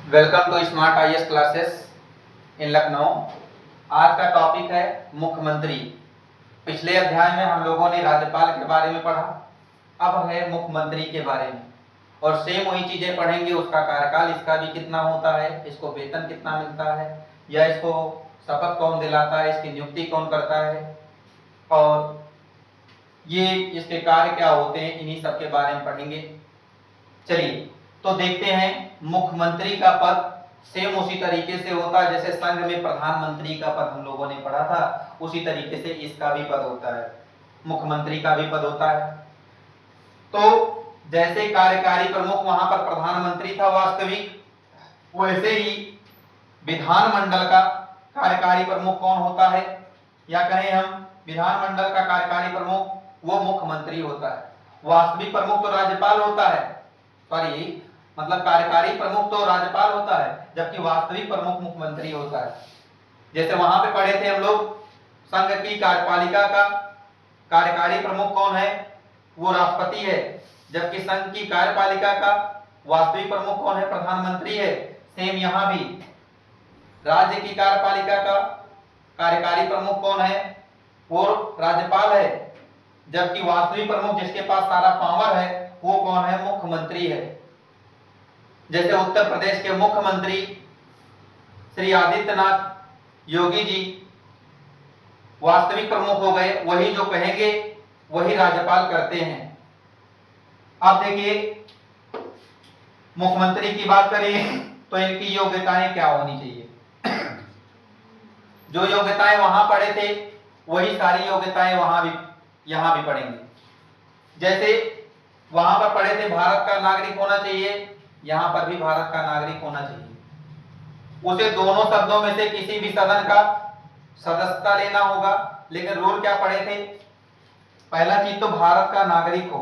Welcome to smart IAS classes in Lucknow. आज का topic है मुख्यमंत्री। पिछले अध्याय में हम लोगों ने राज्यपाल के बारे में पढ़ा, अब है मुख्यमंत्री के बारे में और सेम वही चीजें पढ़ेंगे। उसका कार्यकाल इसका भी कितना होता है, इसको वेतन कितना मिलता है, या इसको शपथ कौन दिलाता है, इसकी नियुक्ति कौन करता है और ये इसके कार्य क्या होते हैं, इन्हीं सब के बारे में पढ़ेंगे। चलिए तो देखते हैं। मुख्यमंत्री का पद सेम उसी तरीके से होता है जैसे संघ में प्रधानमंत्री का पद हम लोगों ने पढ़ा था, उसी तरीके से इसका भी पद होता है, मुख्यमंत्री का भी पद होता है। तो जैसे कार्यकारी प्रमुख वहां पर प्रधानमंत्री था वास्तविक, वैसे ही विधानमंडल का कार्यकारी प्रमुख कौन होता है, या कहें हम विधानमंडल का कार्यकारी प्रमुख वो मुख्यमंत्री होता है। वास्तविक प्रमुख तो राज्यपाल होता है, सॉरी मतलब कार्यकारी प्रमुख तो राज्यपाल होता है, जबकि वास्तविक प्रमुख मुख्यमंत्री होता है। जैसे वहां पे पढ़े थे हम लोग, संघ की कार्यपालिका का कार्यकारी प्रमुख कौन है, वो राष्ट्रपति है, जबकि संघ की कार्यपालिका का वास्तविक प्रमुख कौन है, प्रधानमंत्री है। सेम यहां भी राज्य की कार्यपालिका का कार्यकारी प्रमुख कौन है, वो राज्यपाल है, जबकि वास्तविक प्रमुख जिसके पास सारा पावर है वो कौन है, मुख्यमंत्री है। जैसे उत्तर प्रदेश के मुख्यमंत्री श्री आदित्यनाथ योगी जी वास्तविक प्रमुख हो गए, वही जो कहेंगे वही राज्यपाल करते हैं। अब देखिए मुख्यमंत्री की बात करें तो इनकी योग्यताएं क्या होनी चाहिए। जो योग्यताएं वहां पढ़े थे वही सारी योग्यताएं यहां भी पढ़ेंगे। जैसे वहां पर पढ़े थे भारत का नागरिक होना चाहिए, यहां पर भी भारत का नागरिक होना चाहिए। उसे दोनों शब्दों में से किसी भी सदन का सदस्यता लेना होगा, लेकिन रूल क्या पढ़े थे, पहला चीज तो भारत का नागरिक हो,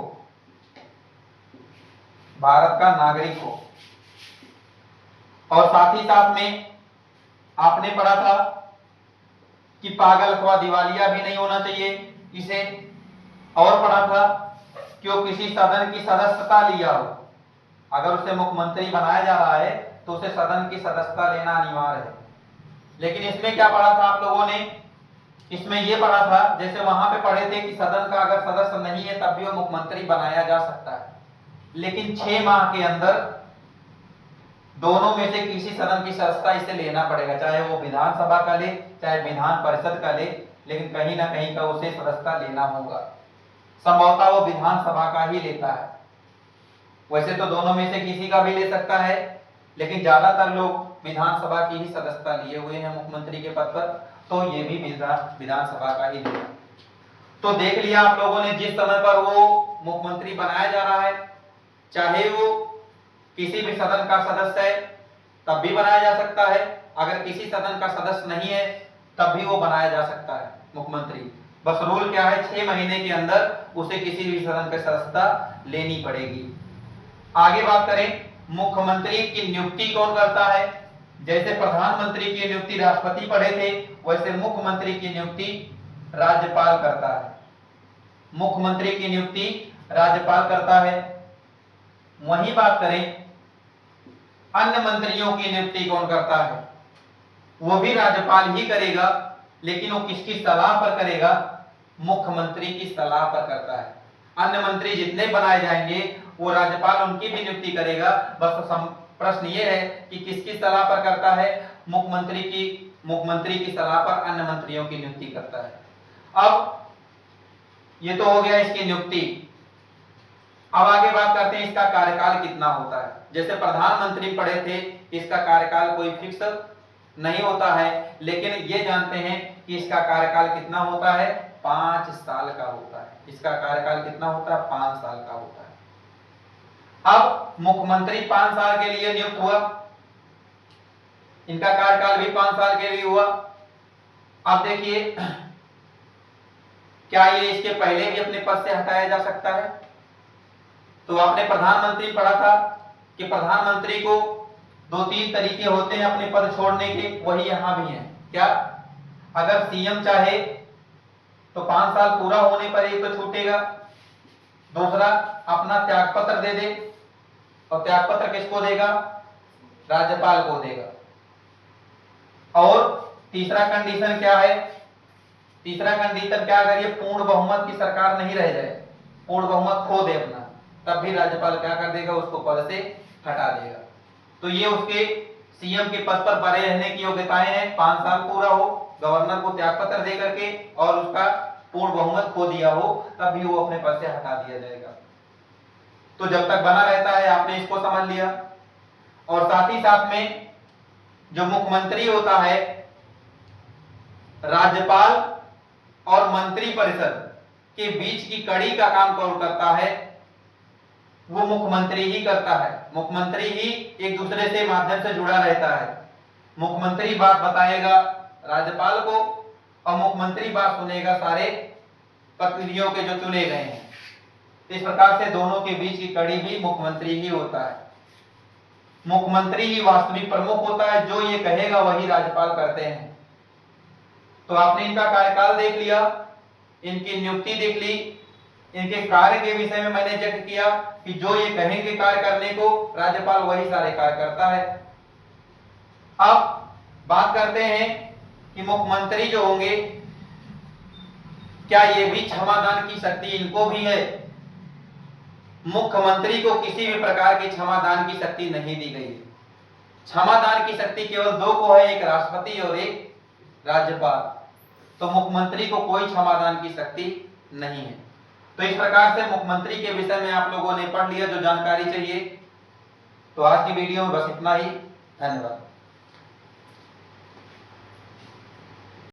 भारत का नागरिक हो, और साथ ही साथ में आपने पढ़ा था कि पागल अथवा दिवालिया भी नहीं होना चाहिए इसे, और पढ़ा था कि वो किसी सदन की सदस्यता लिया हो। अगर उसे मुख्यमंत्री बनाया जा रहा है तो उसे सदन की सदस्यता लेना अनिवार्य है। लेकिन इसमें क्या पढ़ा था आप लोगों ने, इसमें यह पढ़ा था जैसे वहां पे पढ़े थे कि सदन का अगर सदस्य नहीं है तब भी वो मुख्यमंत्री बनाया जा सकता है, लेकिन 6 माह के अंदर दोनों में से किसी सदन की सदस्यता इसे लेना पड़ेगा, चाहे वो विधानसभा का ले चाहे विधान परिषद का ले, लेकिन कहीं ना कहीं का उसे सदस्यता लेना होगा। संभवतः वो विधानसभा का ही लेता है, वैसे तो दोनों में से किसी का भी ले सकता है, लेकिन ज्यादातर लोग विधानसभा की ही सदस्यता लिए हुए हैं मुख्यमंत्री के पद पर, तो ये भी विधानसभा का ही लेगा। तो देख लिया आप लोगों ने, जिस समय पर वो मुख्यमंत्री बनाया जा रहा है, चाहे वो किसी भी सदन का सदस्य है तब भी बनाया जा सकता है, अगर किसी सदन का सदस्य नहीं है तब भी वो बनाया जा सकता है मुख्यमंत्री। बस रूल क्या है, 6 महीने के अंदर उसे किसी भी सदन की सदस्यता लेनी पड़ेगी। आगे बात करें, मुख्यमंत्री की नियुक्ति कौन करता है। जैसे प्रधानमंत्री की नियुक्ति राष्ट्रपति पढ़े थे, वैसे मुख्यमंत्री की नियुक्ति राज्यपाल करता है। मुख्यमंत्री की नियुक्ति राज्यपाल करता है। वही बात करें अन्य मंत्रियों की नियुक्ति कौन करता है, वो भी राज्यपाल ही करेगा, लेकिन वो किसकी सलाह पर करेगा, मुख्यमंत्री की सलाह पर करता है। अन्य मंत्री जितने बनाए जाएंगे वो राज्यपाल उनकी भी नियुक्ति करेगा। बस प्रश्न ये है कि किसकी सलाह पर करता है, मुख्यमंत्री की सलाह पर अन्य मंत्रियों की नियुक्ति करता है। अब ये तो हो गया इसकी नियुक्ति। अब आगे बात करते हैं इसका कार्यकाल कितना होता है। जैसे प्रधानमंत्री पढ़े थे, इसका कार्यकाल कोई फिक्स नहीं होता है, लेकिन ये जानते हैं कि इसका कार्यकाल कितना होता है, 5 साल का होता है। इसका कार्यकाल कितना होता है, 5 साल का होता है। अब मुख्यमंत्री 5 साल के लिए नियुक्त हुआ, इनका कार्यकाल भी 5 साल के लिए हुआ। अब देखिए क्या ये इसके पहले भी अपने पद से हटाया जा सकता है। तो आपने प्रधानमंत्री पढ़ा था कि प्रधानमंत्री को 2-3 तरीके होते हैं अपने पद छोड़ने के, वही यहां भी है। क्या, अगर सीएम चाहे तो 5 साल पूरा होने पर एक तो छूटेगा, दूसरा अपना त्यागपत्र दे दे, और त्यागपत्र किसको देगा, राज्यपाल को देगा। और तीसरा कंडीशन क्या है? तीसरा कंडीशन क्या, अगर ये पूर्ण बहुमत की सरकार नहीं रह जाए, पूर्ण बहुमत खो दे अपना, तब भी राज्यपाल क्या कर देगा, उसको पद से हटा देगा। तो ये उसके सीएम के पद पर बने रहने की योग्यताएं हैं, 5 साल पूरा हो, गवर्नर को त्याग पत्र दे करके, और उसका पूर्ण बहुमत खो दिया हो, तब भी वो अपने पद से हटा दिया जाएगा। तो जब तक बना रहता है, आपने इसको समझ लिया। और साथ ही साथ में जो मुख्यमंत्री होता है, राज्यपाल और मंत्री परिषद के बीच की कड़ी का काम कौन करता है? वो मुख्यमंत्री ही करता है। मुख्यमंत्री ही एक दूसरे से माध्यम से जुड़ा रहता है। मुख्यमंत्री बात बताएगा राज्यपाल को, और मुख्यमंत्री बात सुनेगा सारे प्रतिनिधियों के जो चुने गए हैं। इस प्रकार से दोनों के बीच की कड़ी भी मुख्यमंत्री ही होता है। मुख्यमंत्री ही वास्तविक प्रमुख होता है, जो ये कहेगा वही राज्यपाल करते हैं। तो आपने इनका कार्यकाल देख लिया, इनकी नियुक्ति देख ली, इनके कार्य के विषय में मैंने जिक्र किया कि जो ये कहेंगे कार्य करने को, राज्यपाल वही सारे कार्य करता है। अब बात करते हैं कि मुख्यमंत्री जो होंगे, क्या ये भी क्षमादान की शक्ति इनको भी है? मुख्यमंत्री को किसी भी प्रकार की क्षमादान की शक्ति नहीं दी गई है। क्षमादान की शक्ति केवल 2 को है, एक राष्ट्रपति और एक राज्यपाल। तो मुख्यमंत्री को कोई क्षमादान की शक्ति नहीं है। तो इस प्रकार से मुख्यमंत्री के विषय में आप लोगों ने पढ़ लिया जो जानकारी चाहिए। तो आज की वीडियो में बस इतना ही। धन्यवाद।